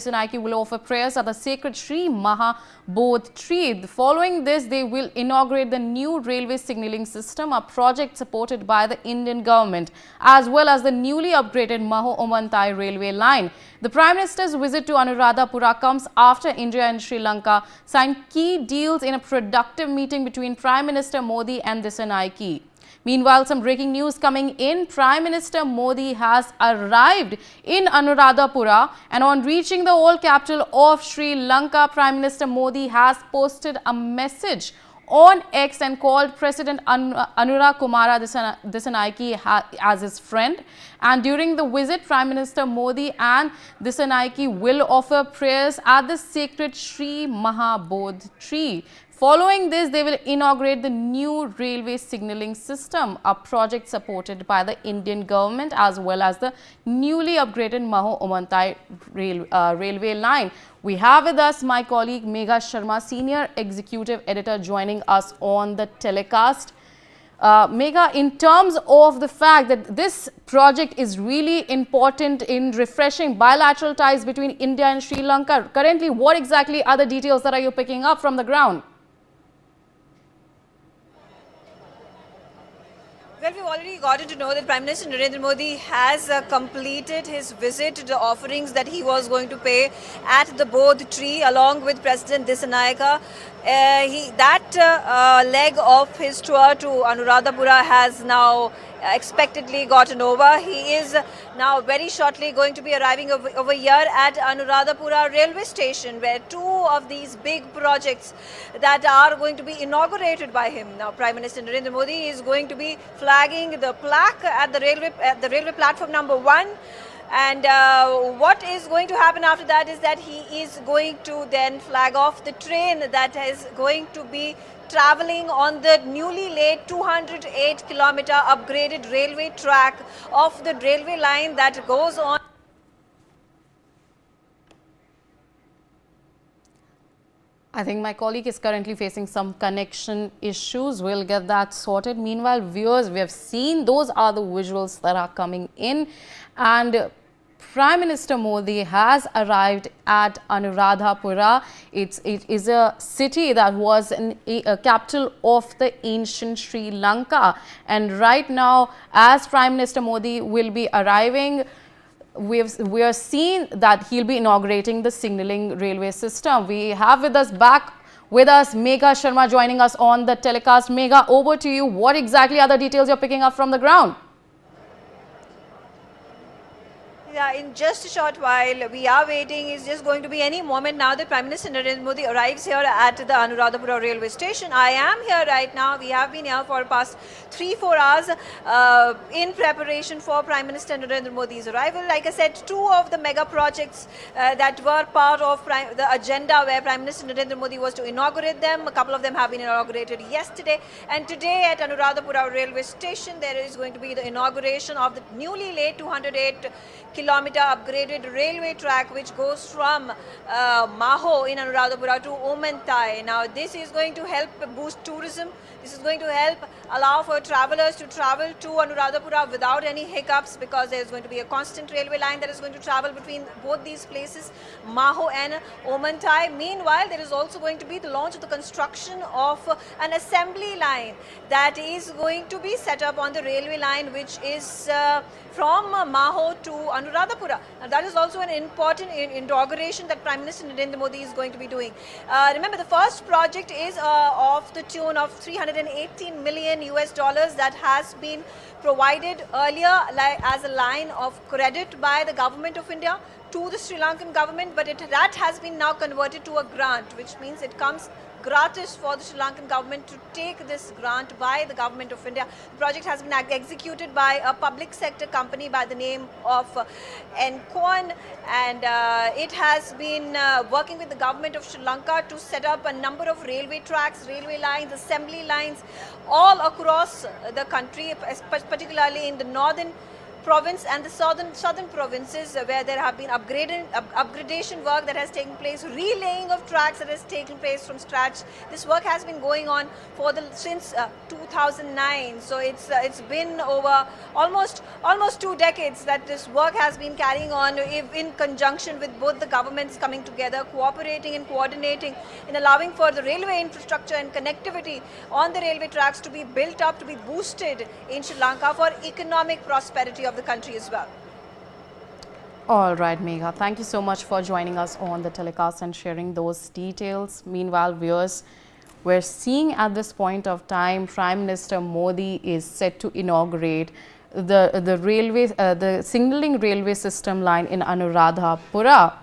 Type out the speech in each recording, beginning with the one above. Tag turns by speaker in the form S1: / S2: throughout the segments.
S1: Dissanayake will offer prayers at the sacred Sri Maha Bodhi Tree. Following this, they will inaugurate the new railway signalling system, a project supported by the Indian government, as well as the newly upgraded Maho-Omanthai railway line. The Prime Minister's visit to Anuradhapura comes after India and Sri Lanka signed key deals in a productive meeting between Prime Minister Modi and Dissanayake. Meanwhile, some breaking news coming in. Prime Minister Modi has arrived in Anuradhapura, and on reaching the old capital of Sri Lanka, Prime Minister Modi has posted a message on X and called President Anura Kumara Dissanayake as his friend. And during the visit, Prime Minister Modi and Dissanayake will offer prayers at the sacred Sri Maha Bodhi Tree. Following this, they will inaugurate the new railway signalling system, a project supported by the Indian government as well as the newly upgraded Maho-Omanthai railway line. We have with us my colleague Megha Sharma, Senior Executive Editor, joining us on the telecast. Megha, in terms of the fact that this project is really important in refreshing bilateral ties between India and Sri Lanka, currently what exactly are the details that are you picking up from the ground?
S2: Well, we've already gotten to know that Prime Minister Narendra Modi has completed his visit to the offerings that he was going to pay at the Bodhi Tree along with President Dissanayake. That leg of his tour to Anuradhapura has now expectedly gotten over. He is now very shortly going to be arriving over here at Anuradhapura railway station, where two of these big projects that are going to be inaugurated by him. Now, Prime Minister Narendra Modi is going to be flagging the plaque at the railway platform number 1. And what is going to happen after that is that he is going to then flag off the train that is going to be traveling on the newly laid 208-kilometer upgraded railway track of the railway line that goes on.
S1: I think my colleague is currently facing some connection issues. We'll get that sorted. Meanwhile, viewers, we have seen those are the visuals that are coming in, and Prime Minister Modi has arrived at Anuradhapura. It is a city that was a capital of the ancient Sri Lanka. And right now, as Prime Minister Modi will be arriving, we are seeing that he'll be inaugurating the signalling railway system. We have with us Megha Sharma joining us on the telecast. Megha, over to you. What exactly are the details you're picking up from the ground?
S2: Yeah, in just a short while, we are waiting. It's just going to be any moment now that Prime Minister Narendra Modi arrives here at the Anuradhapura railway station. I am here right now. We have been here for the past 3-4 hours in preparation for Prime Minister Narendra Modi's arrival. Like I said, two of the mega projects that were part of the agenda where Prime Minister Narendra Modi was to inaugurate them. A couple of them have been inaugurated yesterday. And today at Anuradhapura railway station, there is going to be the inauguration of the newly laid 208-kilometer upgraded railway track which goes from Maho in Anuradhapura to Omanthai. Now, this is going to help boost tourism. This is going to help allow for travelers to travel to Anuradhapura without any hiccups, because there is going to be a constant railway line that is going to travel between both these places, Maho and Omanthai. Meanwhile, there is also going to be the launch of the construction of an assembly line that is going to be set up on the railway line which is from Maho to Anuradhapura. And that is also an important inauguration that Prime Minister Narendra Modi is going to be doing. Remember, the first project is of the tune of $318 million that has been provided earlier as a line of credit by the government of India to the Sri Lankan government, but that has been now converted to a grant, which means it comes gratis for the Sri Lankan government to take this grant by the government of India. The project has been executed by a public sector company by the name of Lankan, and it has been working with the government of Sri Lanka to set up a number of railway tracks, railway lines, assembly lines all across the country, particularly in the northern province and the southern provinces where there have been upgradation work that has taken place, relaying of tracks that has taken place from scratch. This work has been going on since 2009. So it's been over almost 2 decades that this work has been carrying on in conjunction with both the governments coming together, cooperating and coordinating in allowing for the railway infrastructure and connectivity on the railway tracks to be built up, to be boosted in Sri Lanka for economic prosperity of the country as well.
S1: All right, Megha. Thank you so much for joining us on the telecast and sharing those details. Meanwhile, viewers, we're seeing at this point of time, Prime Minister Modi is set to inaugurate the signaling railway system line in Anuradhapura.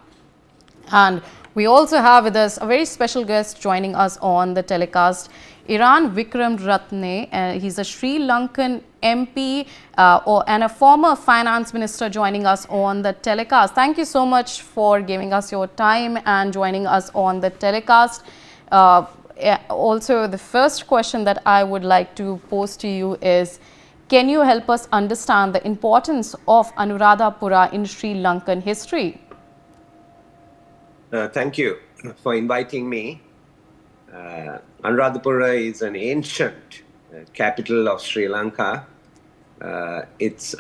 S1: And we also have with us a very special guest joining us on the telecast, Iran Vikram Ratne. He's a Sri Lankan MP and a former finance minister joining us on the telecast. Thank you so much for giving us your time and joining us on the telecast. Also, the first question that I would like to pose to you is, can you help us understand the importance of Anuradhapura in Sri Lankan history?
S3: Thank you for inviting me. Anuradhapura is an ancient capital of Sri Lanka. It's